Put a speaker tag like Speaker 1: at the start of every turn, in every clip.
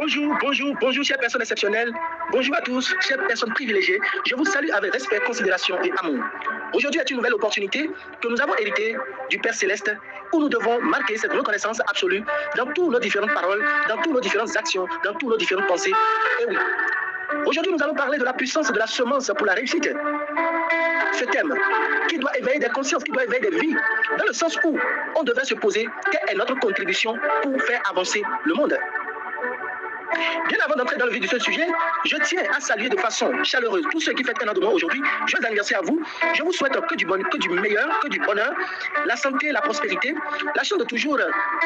Speaker 1: Bonjour, chères personnes exceptionnelles. Bonjour à tous, chères personnes privilégiées. Je vous salue avec respect, considération et amour. Aujourd'hui est une nouvelle opportunité que nous avons héritée du Père Céleste, où nous devons marquer cette reconnaissance absolue dans toutes nos différentes paroles, dans toutes nos différentes actions, dans toutes nos différentes pensées. Et oui, aujourd'hui nous allons parler de la puissance de la semence pour la réussite. Ce thème qui doit éveiller des consciences, qui doit éveiller des vies, dans le sens où on devrait se poser quelle est notre contribution pour faire avancer le monde. Bien avant d'entrer dans le vif de ce sujet, je tiens à saluer de façon chaleureuse tous ceux qui fêtent un an de moi aujourd'hui. Joyeux anniversaire à vous. Je vous souhaite que du meilleur, que du bonheur, la santé, la prospérité, la chance de toujours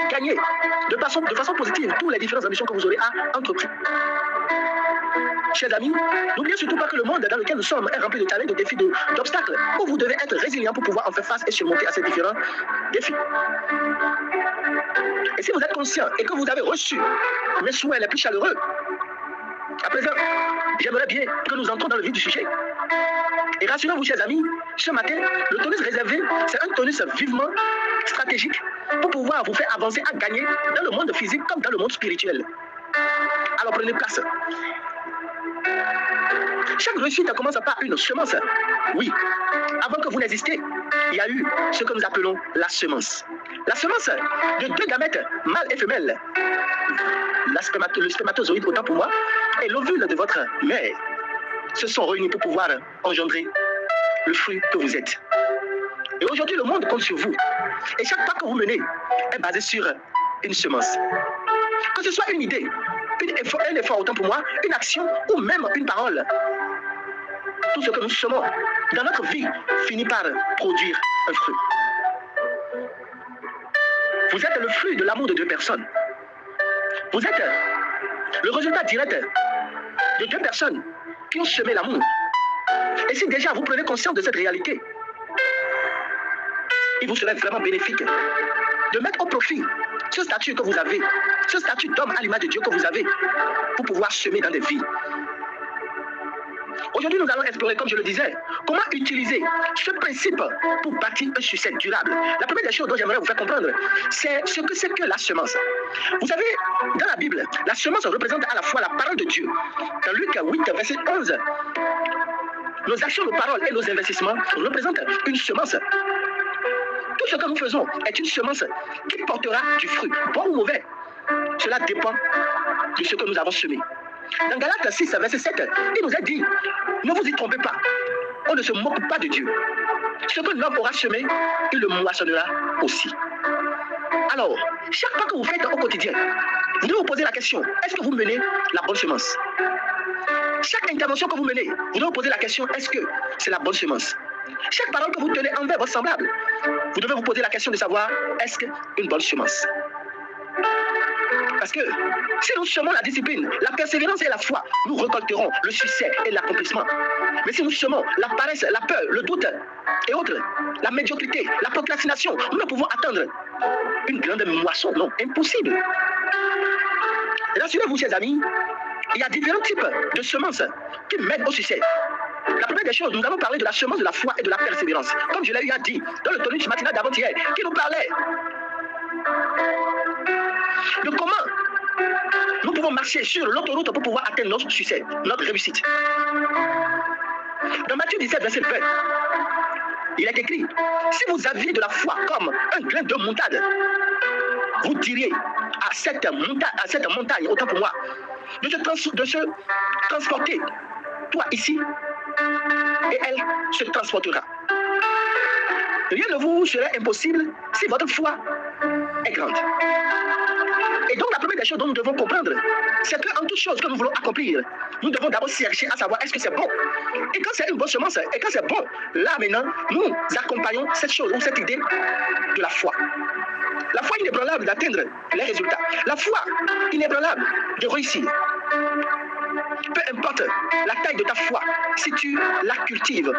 Speaker 1: gagner de façon positive toutes les différentes ambitions que vous aurez à entreprendre. Chers amis, n'oubliez surtout pas que le monde dans lequel nous sommes est rempli de talents, de défis, d'obstacles, où vous devez être résilient pour pouvoir en faire face et surmonter à ces différents défis. Et si vous êtes conscient et que vous avez reçu mes souhaits les plus chaleureux, à présent, j'aimerais bien que nous entrons dans le vif du sujet. Et rassurez-vous, chers amis, ce matin, le tonus réservé, c'est un tonus vivement stratégique pour pouvoir vous faire avancer à gagner dans le monde physique comme dans le monde spirituel. Alors prenez place. Chaque réussite commence par une semence. Oui, avant que vous n'existiez, il y a eu ce que nous appelons la semence. La semence de deux gamètes, mâle et femelle, le spermatozoïde autant pour moi, et l'ovule de votre mère, se sont réunis pour pouvoir engendrer le fruit que vous êtes. Et aujourd'hui, le monde compte sur vous. Et chaque pas que vous menez est basé sur une semence. Que ce soit une idée, un effort autant pour moi, une action ou même une parole. Tout ce que nous semons dans notre vie finit par produire un fruit. Vous êtes le fruit de l'amour de deux personnes. Vous êtes le résultat direct de deux personnes qui ont semé l'amour. Et si déjà vous prenez conscience de cette réalité, il vous serait vraiment bénéfique de mettre au profit ce statut que vous avez, ce statut d'homme à l'image de Dieu que vous avez, pour pouvoir semer dans des vies. Aujourd'hui, nous allons explorer, comme je le disais, comment utiliser ce principe pour bâtir un succès durable. La première des choses dont j'aimerais vous faire comprendre, c'est ce que c'est que la semence. Vous savez, dans la Bible, la semence représente à la fois la parole de Dieu. Dans Luc 8, verset 11, nos actions, nos paroles et nos investissements représentent une semence. Tout ce que nous faisons est une semence qui portera du fruit, bon ou mauvais. Cela dépend de ce que nous avons semé. Dans Galates 6, verset 7, il nous a dit, ne vous y trompez pas, on ne se moque pas de Dieu. Ce que l'homme aura semé, il le moissonnera aussi. Alors, chaque pas que vous faites au quotidien, vous devez vous poser la question, est-ce que vous menez la bonne semence? Chaque intervention que vous menez, vous devez vous poser la question, est-ce que c'est la bonne semence? Chaque parole que vous tenez envers votre semblable, vous devez vous poser la question de savoir, est-ce qu'une bonne semence? Parce que si nous semons la discipline, la persévérance et la foi, nous récolterons le succès et l'accomplissement. Mais si nous semons la paresse, la peur, le doute et autres, la médiocrité, la procrastination, nous ne pouvons atteindre une grande moisson. Non, impossible. Et rassurez-vous, chers amis, il y a différents types de semences qui mènent au succès. La première des choses, nous allons parler de la semence de la foi et de la persévérance. Comme je l'ai eu à dire dans le tonus matinal d'avant-hier, qui nous parlait de comment nous pouvons marcher sur l'autoroute pour pouvoir atteindre notre succès, notre réussite. Dans Matthieu 17, verset 20, il est écrit, si vous aviez de la foi comme un grain de moutarde, vous diriez à cette montagne, autant pour moi, de se transporter, toi ici, et elle se transportera. Rien ne vous serait impossible si votre foi est grande. Et donc la première des choses dont nous devons comprendre, c'est qu'en toute chose que nous voulons accomplir, nous devons d'abord chercher à savoir est-ce que c'est bon. Et quand c'est une bonne semence, et quand c'est bon, là maintenant, nous accompagnons cette chose ou cette idée de la foi. La foi inébranlable d'atteindre les résultats. La foi inébranlable de réussir. Peu importe la taille de ta foi, si tu la cultives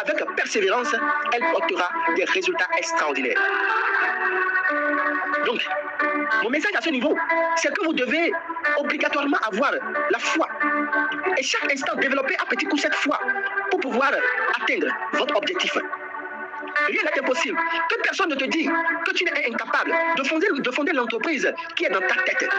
Speaker 1: avec persévérance, elle portera des résultats extraordinaires. Donc, mon message à ce niveau, c'est que vous devez obligatoirement avoir la foi. Et chaque instant, développer à petit coup cette foi pour pouvoir atteindre votre objectif. Rien n'est impossible. Que personne ne te dit que tu es incapable de fonder l'entreprise qui est dans ta tête.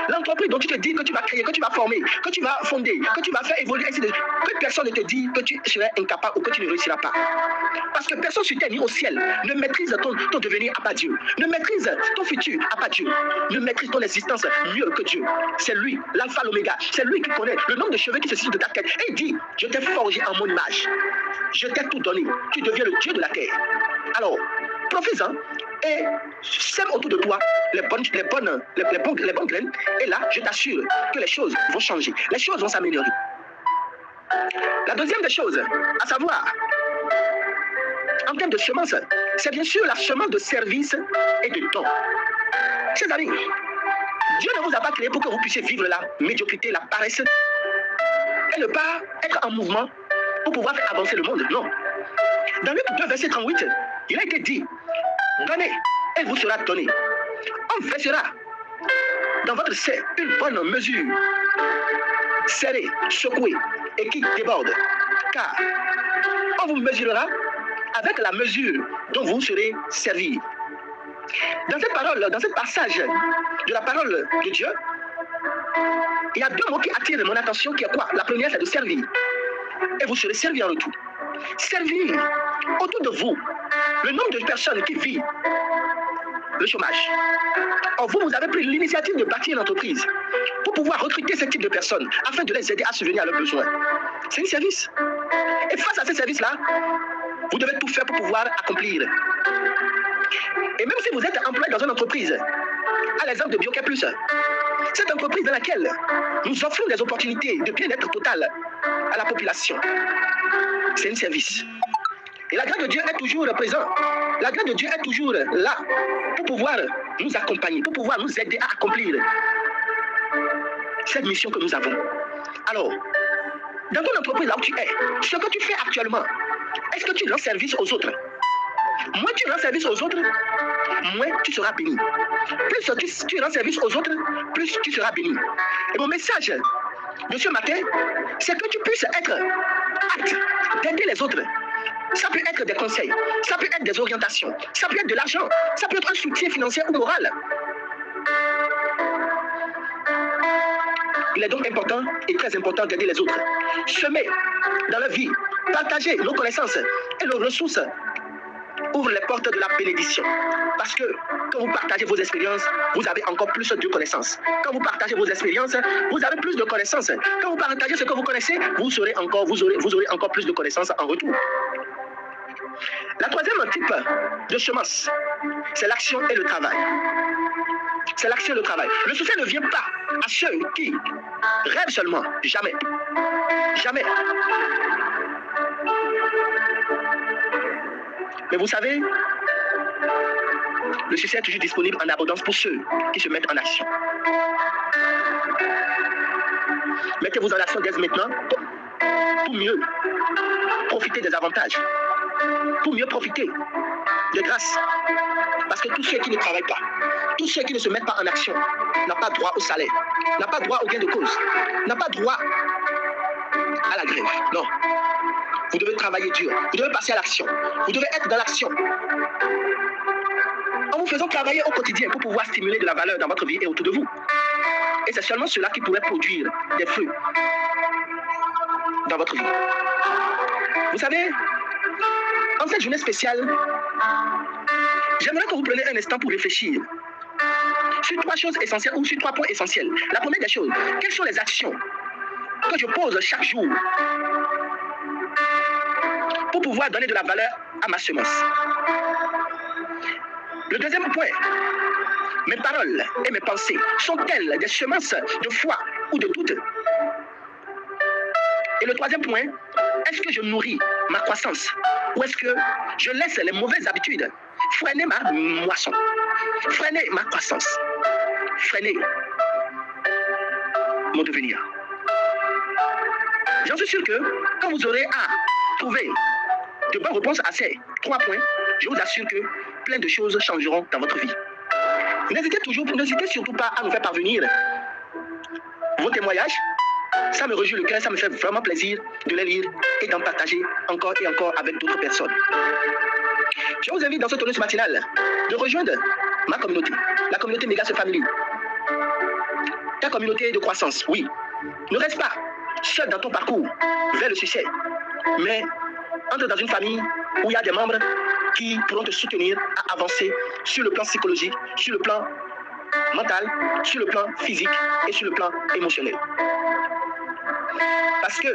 Speaker 1: L'entreprise dont tu te dis que tu vas créer, que tu vas former, que tu vas fonder, que tu vas faire évoluer, ainsi de suite. Que personne ne te dit que tu serais incapable ou que tu ne réussiras pas. Parce que personne sur terre ni au ciel ne maîtrise ton devenir à part Dieu. Ne maîtrise ton futur à part Dieu. Ne maîtrise ton existence mieux que Dieu. C'est lui, l'alpha, l'oméga. C'est lui qui connaît le nombre de cheveux qui se situent de ta tête. Et il dit, je t'ai forgé en mon image. Je t'ai tout donné. Tu deviens le Dieu de la terre. Alors, profites-en et sème autour de toi les bonnes graines. Et là, je t'assure que les choses vont changer. Les choses vont s'améliorer. La deuxième des choses, à savoir, en termes de semences, c'est bien sûr la semence de service et de don. Chers amis, Dieu ne vous a pas créé pour que vous puissiez vivre la médiocrité, la paresse et ne pas être en mouvement pour pouvoir faire avancer le monde. Non. Dans Luc 2, verset 38, il a été dit, donnez, et vous sera donné. On versera dans votre sein une bonne mesure, serrée, secouée et qui déborde. Car on vous mesurera avec la mesure dont vous serez servi. Dans cette parole, dans ce passage de la parole de Dieu, il y a deux mots qui attirent mon attention, qui est quoi? La première, c'est de servir. Et vous serez servi en retour. Servir autour de vous le nombre de personnes qui vivent le chômage. Or, vous avez pris l'initiative de bâtir une entreprise pour pouvoir recruter ce type de personnes afin de les aider à subvenir à leurs besoins. C'est un service. Et face à ce service-là, vous devez tout faire pour pouvoir accomplir. Et même si vous êtes employé dans une entreprise, à l'exemple de BioCare Plus, cette entreprise dans laquelle nous offrons des opportunités de bien-être total à la population, c'est un service. Et la grâce de Dieu est toujours présente. La grâce de Dieu est toujours là pour pouvoir nous accompagner, pour pouvoir nous aider à accomplir cette mission que nous avons. Alors, dans ton entreprise là où tu es, ce que tu fais actuellement, est-ce que tu rends service aux autres? Moins tu rends service aux autres, moins tu seras béni. Plus tu rends service aux autres, plus tu seras béni. Et mon message de ce matin, c'est que tu puisses être apte d'aider les autres. Ça peut être des conseils, ça peut être des orientations, ça peut être de l'argent, ça peut être un soutien financier ou moral. Il est donc important et très important d'aider les autres. Semer dans leur vie, partager nos connaissances et nos ressources ouvre les portes de la bénédiction. Parce que quand vous partagez vos expériences, vous avez encore plus de connaissances. Quand vous partagez vos expériences, vous avez plus de connaissances. Quand vous partagez ce que vous connaissez, vous aurez encore plus de connaissances en retour. La troisième type de semence, c'est l'action et le travail. C'est l'action et le travail. Le succès ne vient pas à ceux qui rêvent seulement. Jamais. Jamais. Mais vous savez, le succès est toujours disponible en abondance pour ceux qui se mettent en action. Mettez-vous en action dès maintenant pour mieux profiter des avantages, pour mieux profiter des grâces. Parce que tous ceux qui ne travaillent pas, tous ceux qui ne se mettent pas en action, n'ont pas droit au salaire, n'ont pas droit au gain de cause, n'ont pas droit à la grève. Non. Vous devez travailler dur, vous devez passer à l'action, vous devez être dans l'action. En vous faisant travailler au quotidien pour pouvoir stimuler de la valeur dans votre vie et autour de vous. Et c'est seulement cela qui pourrait produire des fruits dans votre vie. Vous savez, en cette journée spéciale, j'aimerais que vous preniez un instant pour réfléchir sur trois choses essentielles ou sur trois points essentiels. La première des choses, quelles sont les actions que je pose chaque jour pour pouvoir donner de la valeur à ma semence? Le deuxième point, mes paroles et mes pensées sont-elles des semences de foi ou de doute? Et le troisième point, est-ce que je nourris ma croissance ou est-ce que je laisse les mauvaises habitudes freiner ma moisson, freiner ma croissance, freiner mon devenir? J'en suis sûr que quand vous aurez à trouver de bonnes réponses à ces trois points, je vous assure que plein de choses changeront dans votre vie. N'hésitez surtout pas à nous faire parvenir vos témoignages. Ça me réjouit le cœur, ça me fait vraiment plaisir de les lire et d'en partager encore et encore avec d'autres personnes. Je vous invite dans ce tonus matinal de rejoindre ma communauté, la communauté Megas Family. Ta communauté de croissance, oui. Ne reste pas seul dans ton parcours vers le succès, mais entre dans une famille où il y a des membres qui pourront te soutenir à avancer sur le plan psychologique, sur le plan mental, sur le plan physique et sur le plan émotionnel. Parce que,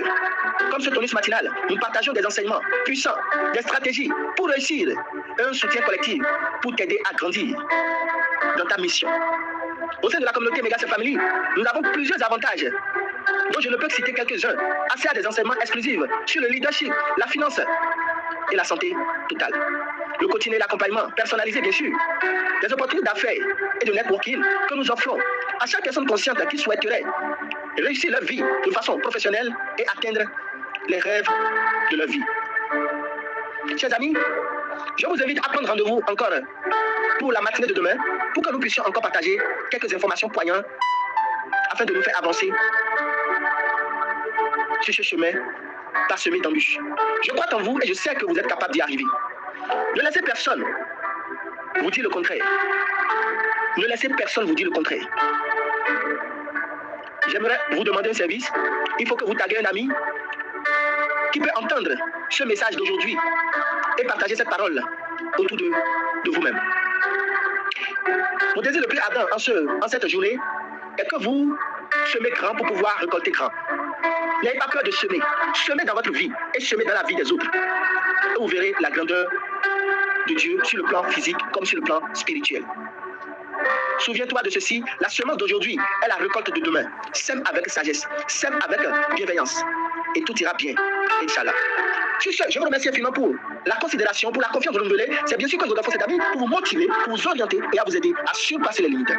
Speaker 1: comme ce tonus matinal, nous partageons des enseignements puissants, des stratégies pour réussir, un soutien collectif pour t'aider à grandir dans ta mission. Au sein de la communauté Megas Family, nous avons plusieurs avantages, dont je ne peux que citer quelques-uns. Accès à des enseignements exclusifs sur le leadership, la finance et la santé totale. Le coaching et l'accompagnement personnalisé, bien sûr. Des opportunités d'affaires et de networking que nous offrons à chaque personne consciente qui souhaiterait réussir leur vie de façon professionnelle et atteindre les rêves de leur vie. Chers amis, je vous invite à prendre rendez-vous encore pour la matinée de demain pour que nous puissions encore partager quelques informations poignantes afin de nous faire avancer sur ce chemin parsemé d'embûches. Je crois en vous et je sais que vous êtes capable d'y arriver. Ne laissez personne vous dire le contraire. Ne laissez personne vous dire le contraire. J'aimerais vous demander un service. Il faut que vous taguez un ami qui peut entendre ce message d'aujourd'hui et partager cette parole autour de vous-même. Mon désir le plus ardent en cette journée est que vous semez grand pour pouvoir récolter grand. N'ayez pas peur de semer. Semez dans votre vie et semez dans la vie des autres. Et vous verrez la grandeur de Dieu sur le plan physique comme sur le plan spirituel. Souviens-toi de ceci, la semence d'aujourd'hui est la récolte de demain. Sème avec sagesse, sème avec bienveillance et tout ira bien, Inch'Allah. Sur ce, je vous remercie infiniment pour la considération, pour la confiance renouvelée. C'est bien sûr que je vous offre cet ami pour vous motiver, pour vous orienter et à vous aider à surpasser les limites.